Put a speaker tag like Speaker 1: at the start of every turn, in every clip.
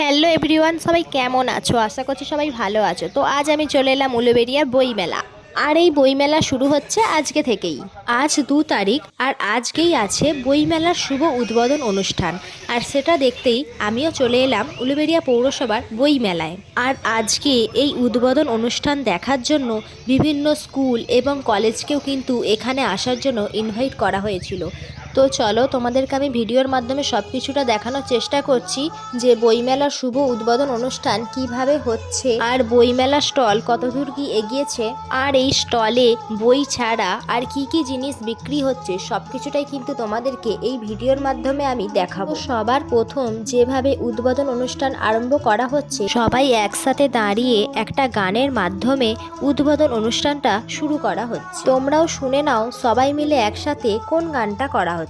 Speaker 1: Hello everyone, সবাই কেমন আছো? আশা করছি সবাই ভালো আছো। তো আজ আমি চলে এলাম উলুবেড়িয়ার বইমেলা। আর এই বইমেলা শুরু হচ্ছে আজকে থেকেই। আজ 2 তারিখ আর আজকেই আছে বইমেলার শুভ উদ্বোধন অনুষ্ঠান। আর সেটা দেখতেই আমিও চলে এলাম উলুবেড়িয়া পৌরসভার বইমেলায়। আর আজকে এই উদ্বোধন অনুষ্ঠান দেখার জন্য বিভিন্ন স্কুল এবং কলেজকেও কিন্তু এখানে আসার জন্য ইনভাইট করা হয়েছিল। তো চলো তোমাদেরকে আমি ভিডিওর মাধ্যমে সব কিছুটা দেখানোর চেষ্টা করছি যে বইমেলার শুভ উদ্বোধন অনুষ্ঠান কিভাবে হচ্ছে আর বইমেলার স্টল কতদূর কি এগিয়েছে আর এই স্টলে বই ছাড়া আর কি কি জিনিস বিক্রি হচ্ছে সব কিছুটাই কিন্তু তোমাদেরকে এই ভিডিওর মাধ্যমে আমি দেখাবো। সবার প্রথম যেভাবে উদ্বোধন অনুষ্ঠান আরম্ভ করা হচ্ছে, সবাই একসাথে দাঁড়িয়ে একটা গানের মাধ্যমে উদ্বোধন অনুষ্ঠানটা শুরু করা হচ্ছে। তোমরাও শুনে নাও সবাই মিলে একসাথে কোন গানটা করা হচ্ছে।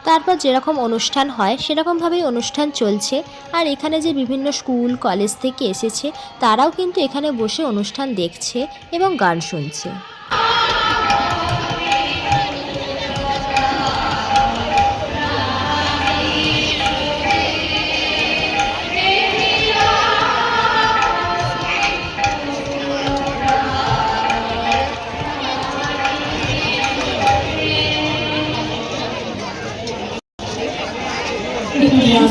Speaker 1: তারপর যেরকম অনুষ্ঠান হয় সেরকমভাবেই অনুষ্ঠান চলছে। আর এখানে যে বিভিন্ন স্কুল কলেজ থেকে এসেছে তারাও কিন্তু এখানে বসে অনুষ্ঠান দেখছে এবং গান শুনছে।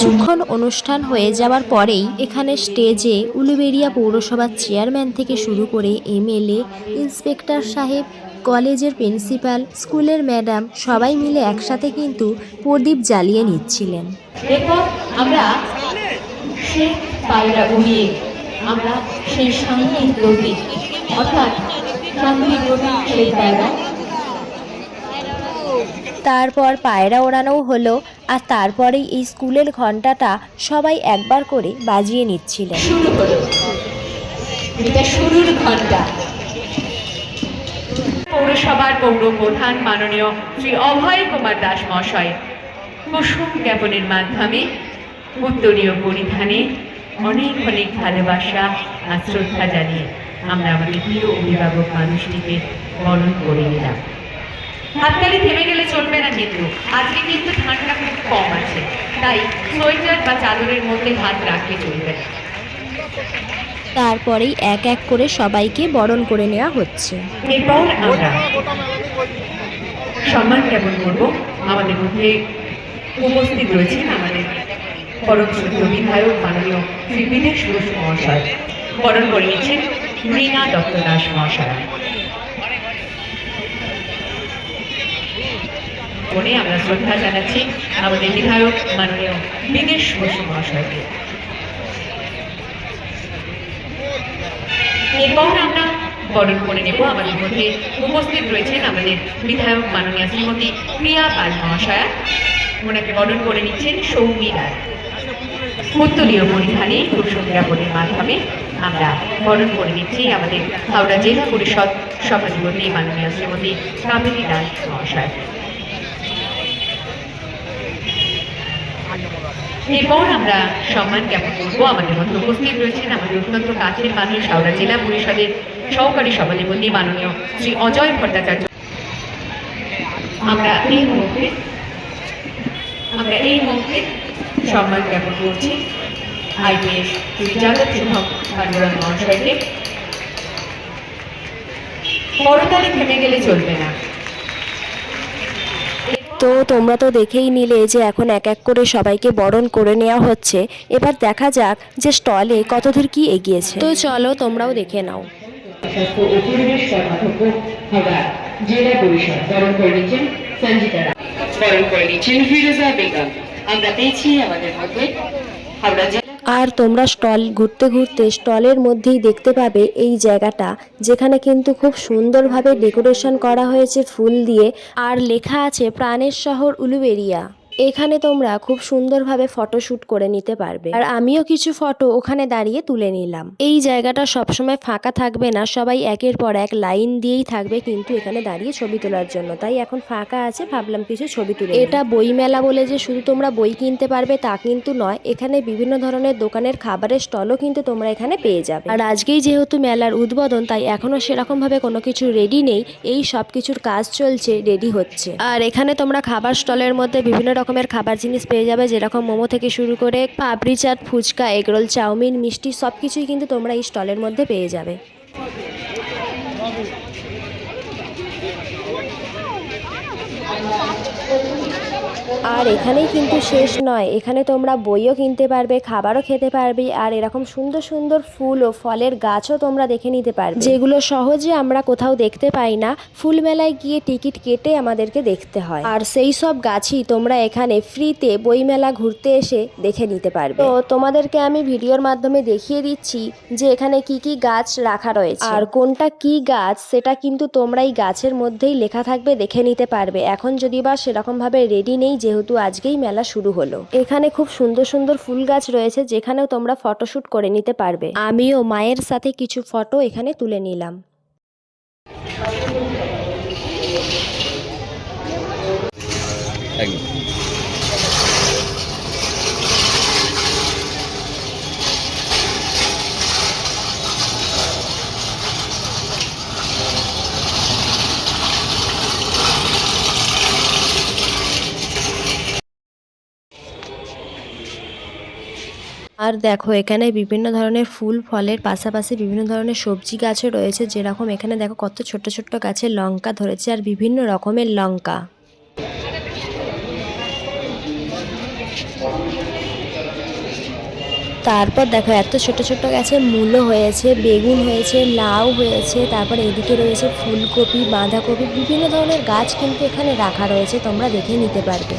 Speaker 1: কিছুক্ষণ অনুষ্ঠান হয়ে যাওয়ার পরেই এখানে স্টেজে উলুবেড়িয়া পৌরসভার চেয়ারম্যান থেকে শুরু করে এমএলএ, ইন্সপেক্টর সাহেব, কলেজের প্রিন্সিপাল, স্কুলের ম্যাডাম সবাই মিলে একসাথে কিন্তু প্রদীপ জ্বালিয়ে নিচ্ছিলেন।
Speaker 2: এরপর আমরা সেই পায়রা উড়িয়ে আমরা সেই শান্তির প্রতীক অর্থাৎ শান্তির প্রতীক সেই পায়রা,
Speaker 1: তারপর পায়রা ওড়ানোও হলো। আর তারপরেই এই স্কুলের ঘন্টাটা সবাই একবার করে বাজিয়ে নিচ্ছিলেন।
Speaker 2: শুরু হলো এটা শুরুর ঘন্টা। পৌরসভার পৌর প্রধান মাননীয় শ্রী অভয় কুমার দাস মহাশয় কুসুম জ্ঞাপনের মাধ্যমে উত্তরীয় পরিধানে অনেক অনেক ভালোবাসা আর শ্রদ্ধা জানিয়ে আমরা আমাদের প্রিয় অভিভাবক মানুষটিকে বরণ করে নিলাম। হাততালি থেমে গেলে চলবে না, কিন্তু আজকে কিন্তু ঠান্ডা খুব কম আছে, তাই সোয়েটার বা চাদরের মধ্যে হাত রাখলে চলবে না।
Speaker 1: তারপরেই এক এক করে সবাইকে বরণ করে নেওয়া হচ্ছে।
Speaker 2: এরপর আমরা সম্মান জ্ঞাপন করবো। আমাদের মধ্যে উপস্থিত রয়েছেন আমাদের পরম শ্রদ্ধেয় বিধায়ক মাননীয় শ্রী বিদেশ ঘোষ মহাশয়, বরণ করে নিচ্ছেন রীনা দত্ত দাস মহাশয়। মনে আমরা শ্রদ্ধা জানাচ্ছি আমাদের বিধায়ক মাননীয় বিদেশ ঘোষ মহাশয়কে। এরপর আমরা বরণ করে নেব। আমাদের মধ্যে উপস্থিত রয়েছেন আমাদের বিধায়ক মাননীয় শ্রীমতী প্রিয়া পাল মহাশয়া, ওনাকে বরণ করে নিচ্ছেন সৌমি রায়। উত্তরীয় পরিধানে কুসুম জ্ঞাপনের মাধ্যমে আমরা বরণ করে নিচ্ছি আমাদের হাওড়া জেলা পরিষদ সভাধিপতি মাননীয় শ্রীমতী কামিনী দাস মহাশয়। এরপর আমরা সম্মান জ্ঞাপন করবো। আমাদের মধ্যে উপস্থিত রয়েছেন আমাদের অত্যন্ত কাছের মানুষ হাওড়া জেলা পরিষদের সহকারী সভাধিপতি মাননীয় শ্রী অজয় ভট্টাচার্য। আমরা এই মুহূর্তে সম্মান জ্ঞাপন করছি আইপিএস শ্রী যাদব শুভম কান্ডুরাম মহাশয়কে। করতালি থেমে গেলে চলবে না।
Speaker 1: তো তোমরা তো দেখেই নিলে যে এখন এক এক করে সবাইকে বরণ করে নেওয়া হচ্ছে। এবার দেখা যাক যে স্টলে কতদূর কি এগিয়েছে। তো চলো তোমরাও দেখে নাও।
Speaker 2: পরিবেশ কর্মাধ্যক্ষ হাওড়া জেলা পরিষদ বরণ করে নিচ্ছেন সঞ্জিতা রায়, বরণ করে নিচ্ছেন ফিরোজা বেগম। আমরা পেয়েছি আমাদের মধ্যে হাওড়া জেলা।
Speaker 1: আর তোমরা স্টল ঘুরতে ঘুরতে স্টলের মধ্যেই দেখতে পাবে এই জায়গাটা, যেখানে কিন্তু খুব সুন্দরভাবে ডেকোরেশন করা হয়েছে ফুল দিয়ে, আর লেখা আছে প্রাণের শহর উলুবেড়িয়া। এখানে তোমরা খুব সুন্দরভাবে ফটোশ্যুট করে নিতে পারবে, আর আমিও কিছু ফটো ওখানে দাঁড়িয়ে তুলে নিলাম। এই জায়গাটা সবসময় ফাঁকা থাকবে না, সবাই একের পর এক লাইন দিয়েই থাকবে কিন্তু এখানে দাঁড়িয়ে ছবি তোলার জন্য, তাই এখন ফাঁকা আছে, ভাবলাম কিছু ছবি তুলে নিই। এটা বই মেলা বলে যে শুধু তোমরা বই কিনতে পারবে তা কিন্তু নয়, এখানে বিভিন্ন ধরনের দোকানের খাবারের স্টলও কিন্তু তোমরা এখানে পেয়ে যাবে। আর আজকেই যেহেতু মেলার উদ্বোধন, তাই এখনো সেরকম ভাবে কোনো কিছু রেডি নেই, এই সব কিছুর কাজ চলছে, রেডি হচ্ছে। আর এখানে তোমরা খাবার স্টলের মধ্যে বিভিন্ন রকমের খাবার জিনিস পেয়ে যাবে, যেরকম মোমো থেকে শুরু করে পাপড়ি চাট, ফুচকা, এগরোল, চাউমিন, মিষ্টি সব কিছুই কিন্তু তোমরা এই স্টলের মধ্যে পেয়ে যাবে। আর এখানেই কিন্তু শেষ নয়, এখানে তোমরা বইও কিনতে পারবে, খাবারও খেতে পারবে, আর এরকম সুন্দর সুন্দর ফুল ও ফলের গাছও তোমরা দেখে নিতে পারবে, যেগুলো সহজে আমরা কোথাও দেখতে পাই না, ফুল মেলায় গিয়ে টিকিট কেটে আমাদেরকে দেখতে হয়। আর সেই সব গাছই তোমরা এখানে ফ্রিতে বই মেলা ঘুরতে এসে দেখে নিতে পারবে। তো তোমাদেরকে আমি ভিডিওর মাধ্যমে দেখিয়ে দিচ্ছি যে এখানে কি কি গাছ রাখা রয়েছে, আর কোনটা কি গাছ সেটা কিন্তু তোমরা এই গাছের মধ্যেই লেখা থাকবে, দেখে নিতে পারবে। এখন যদি বা সেরকম ভাবে রেডি নেই, যেহেতু আজকেই মেলা শুরু হলো। এখানে খুব সুন্দর সুন্দর ফুল গাছ রয়েছে, যেখানেও তোমরা ফটোশুট করে নিতে পারবে। আমিও মায়ের সাথে কিছু ফটো এখানে তুলে নিলাম।
Speaker 3: একদম।
Speaker 1: আর দেখো এখানে বিভিন্ন ধরনের ফুল ফলের পাশাপাশি বিভিন্ন ধরনের সবজি গাছও রয়েছে, যেরকম এখানে দেখো কত ছোট্ট ছোট্ট গাছে লঙ্কা ধরেছে, আর বিভিন্ন রকমের লঙ্কা। তারপর দেখো এত ছোট ছোট গাছে মূলো হয়েছে, বেগুন হয়েছে, লাউ হয়েছে, তারপর এদিকে রয়েছে ফুলকপি, বাঁধাকপি, বিভিন্ন ধরনের গাছ কিন্তু এখানে রাখা রয়েছে, তোমরা দেখে নিতে পারবে।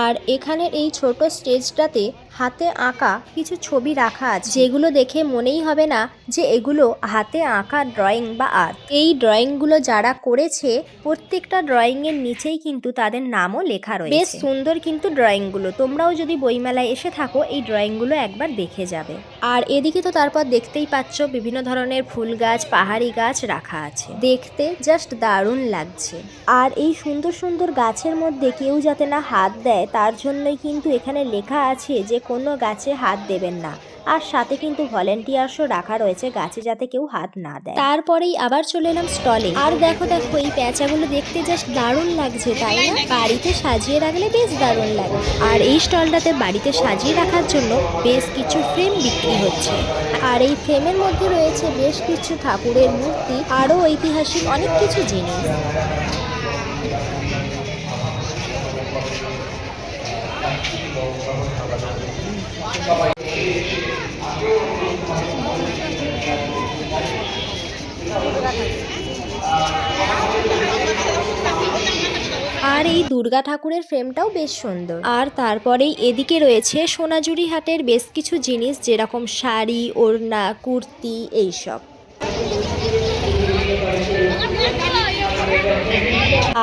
Speaker 1: আর এখানের এই ছোট স্টেজটাতে হাতে আঁকা কিছু ছবি রাখা আছে, যেগুলো দেখে মনেই হবে না যে এগুলো হাতে আঁকা ড্রয়িং বা আর্ট। এই ড্রয়িংগুলো যারা করেছে প্রত্যেকটা ড্রয়িংয়ের নিচেই কিন্তু তাদের নামও লেখা রয়েছে। বেশ সুন্দর কিন্তু ড্রয়িংগুলো, তোমরাও যদি বইমেলায় এসে থাকো এই ড্রয়িংগুলো একবার দেখে যাবে। আর এদিকে তো তারপর দেখতেই পাচ্ছ বিভিন্ন ধরনের ফুল গাছ, পাহাড়ি গাছ রাখা আছে, দেখতে জাস্ট দারুণ লাগছে। আর এই সুন্দর সুন্দর গাছের মধ্যে কেউ যাতে না হাত দেয়, তার জন্যই কিন্তু এখানে লেখা আছে যে কোনো গাছে হাত দেবেন না, আর সাথে কিন্তু ভলেন্টিয়ার্সও রাখা রয়েছে গাছে যাতে কেউ হাত না দেয়। তারপরেই আবার চলে এলাম স্টলে। আর দেখো দেখো এই প্যাঁচাগুলো দেখতে জাস্ট দারুণ লাগছে, তাই না? বাড়িতে সাজিয়ে রাখলে বেশ দারুণ লাগে। আর এই স্টলটাতে বাড়িতে সাজিয়ে রাখার জন্য বেশ কিছু ফ্রেম বিক্রি হচ্ছে, আর এই ফ্রেমের মধ্যে রয়েছে বেশ কিছু ঠাকুরের মূর্তি, আরও ঐতিহাসিক অনেক কিছু জিনিস। আর এই দুর্গা ঠাকুরের ফ্রেমটাও বেশ সুন্দর। আর তারপরেই এদিকে রয়েছে সোনাঝুরি হাটের বেশ কিছু জিনিস, যেরকম শাড়ি, ওড়না, কুর্তি, এইসব।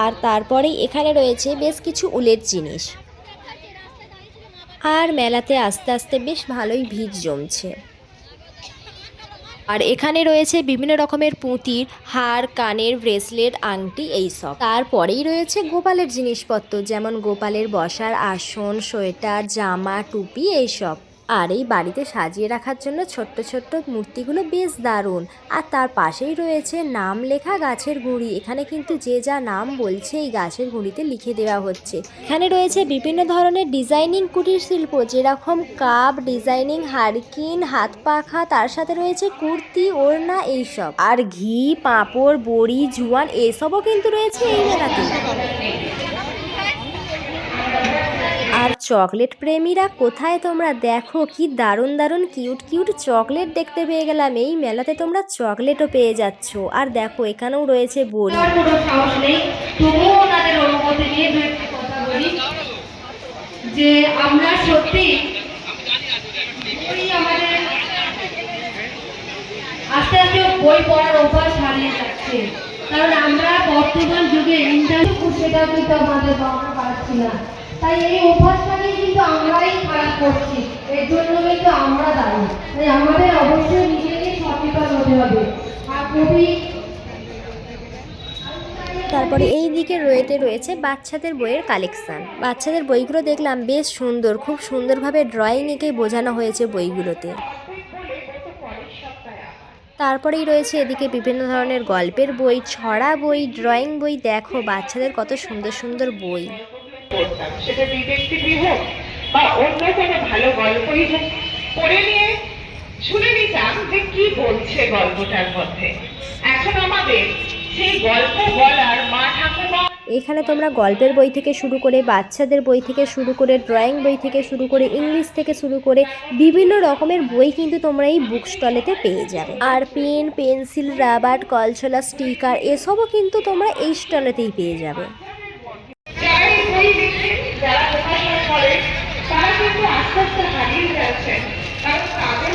Speaker 1: আর তারপরেই এখানে রয়েছে বেশ কিছু উলের জিনিস। আর মেলাতে আস্তে আস্তে বেশ ভালোই ভিড় জমছে। আর এখানে রয়েছে বিভিন্ন রকমের পুঁতির হার, কানের ব্রেসলেট, আংটি, এইসব। তারপরেই রয়েছে গোপালের জিনিসপত্র, যেমন গোপালের বসার আসন, সোয়েটার, জামা, টুপি, এইসব। আর এই বাড়িতে সাজিয়ে রাখার জন্য ছোট্ট ছোট্ট মূর্তিগুলো বেশ দারুণ। আর তার পাশেই রয়েছে নাম লেখা গাছের গুঁড়ি, এখানে কিন্তু যে যা নাম বলছে এই গাছের গুঁড়িতে লিখে দেওয়া হচ্ছে। এখানে রয়েছে বিভিন্ন ধরনের ডিজাইনিং কুটির শিল্প, যেরকম কাপ ডিজাইনিং, হারকিন, হাত পাখা, তার সাথে রয়েছে কুর্তি, ওড়না, এইসব। আর ঘি, পাঁপড়, বড়ি, জুয়ান এসবও কিন্তু রয়েছে এই মেলাতে। আর চকলেট প্রেমীরা কোথায় তোমরা, দেখো কি দারুণ দারুণ কিউট কিউট চকলেট দেখতে পেয়ে গেলাম। এই মেলাতে তোমরা চকলেটও পেয়ে যাচ্ছ। আর দেখো এখানেও রয়েছে বড়ি।
Speaker 3: আমার কোনো সাহস নেই, তবুও ওনাদের অনুমতি নিয়ে দু একটি কথা বলি যে আমরা সত্যি আমাদের আস্তে আস্তে বই পড়ার অভ্যাস হারিয়ে যাচ্ছে, কারণ আমরা বর্তমান যুগে ইন্টারনেট সেটাও কিন্তু আমাদের বাবা পাচ্ছি না। তাই এই অভ্যাসটাকে কিন্তু আমরাই খারাপ করছি, এর জন্য কিন্তু আমরা দায়ী। তাই আমাদের অবশ্যই নিজেকে সচেতন হতে হবে। আর কবি
Speaker 1: তারপরে এই দিকে রয়েছে বাচ্চাদের বইয়ের কালেকশন। বাচ্চাদের বইগুলো দেখলাম বেশ সুন্দর, খুব সুন্দরভাবে ড্রয়িং এঁকে বোঝানো হয়েছে বইগুলোতে। তারপরেই রয়েছে এদিকে বিভিন্ন ধরনের গল্পের বই, ছড়া বই, ড্রয়িং বই। দেখো বাচ্চাদের কত সুন্দর সুন্দর বই।
Speaker 4: পড়তাম, সেটা ডিটেকটিভই হোক বা অন্য কোনো ভালো গল্পই হোক, পড়ে নিয়ে শুনে নিতাম যে কি বলছে গল্পটার মধ্যে। এখন আমাদের সেই গল্প বলার মা ঠাকুমা।
Speaker 1: এখানে তোমরা গল্পের বই থেকে শুরু করে, বাচ্চাদের বই থেকে শুরু করে, ড্রয়িং বই থেকে শুরু করে, ইংলিশ থেকে শুরু করে বিভিন্ন রকমের বই কিন্তু তোমরা এই বুক স্টলেতে পেয়ে যাবে। আর পেন, পেন্সিল, রাবার, কলছলা, স্টিকার এসবও কিন্তু তোমরা এই স্টলেতেই পেয়ে যাবে।
Speaker 4: যারা এই বই লেখেন, যারা প্রকাশনা করেন, তারা কিন্তু আস্তে আস্তে হারিয়ে যাচ্ছেন, কারণ তাদের।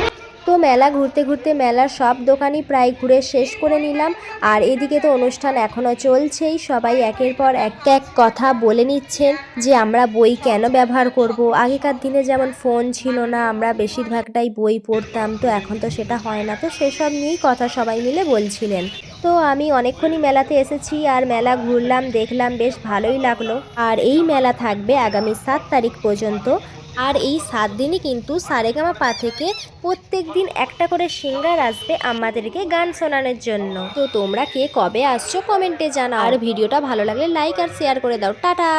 Speaker 1: তো মেলা ঘুরতে ঘুরতে মেলার সব দোকানই প্রায় ঘুরে শেষ করে নিলাম। আর এদিকে তো অনুষ্ঠান এখনও চলছেই, সবাই একের পর এক এক কথা বলে নিচ্ছেন যে আমরা বই কেন ব্যবহার করব। আগেকার দিনে যেমন ফোন ছিল না, আমরা বেশিরভাগটাই বই পড়তাম, তো এখন তো সেটা হয় না। তো সেসব নিয়েই কথা সবাই মিলে বলছিলেন। তো আমি অনেকক্ষণই মেলাতে এসেছি আর মেলা ঘুরলাম, দেখলাম, বেশ ভালোই লাগলো। আর এই মেলা থাকবে আগামী 7 তারিখ পর্যন্ত। আর এই 7 দিনই কিন্তু সারেগামাপা থেকে প্রত্যেক দিন একটা করে সিঙ্গার আসবে আমাদেরকে গান শোনানোর জন্য। তো তোমরা কে কবে আসছো কমেন্টে জানাও। আর ভিডিওটা ভালো লাগলে লাইক আর শেয়ার করে দাও। টাটা।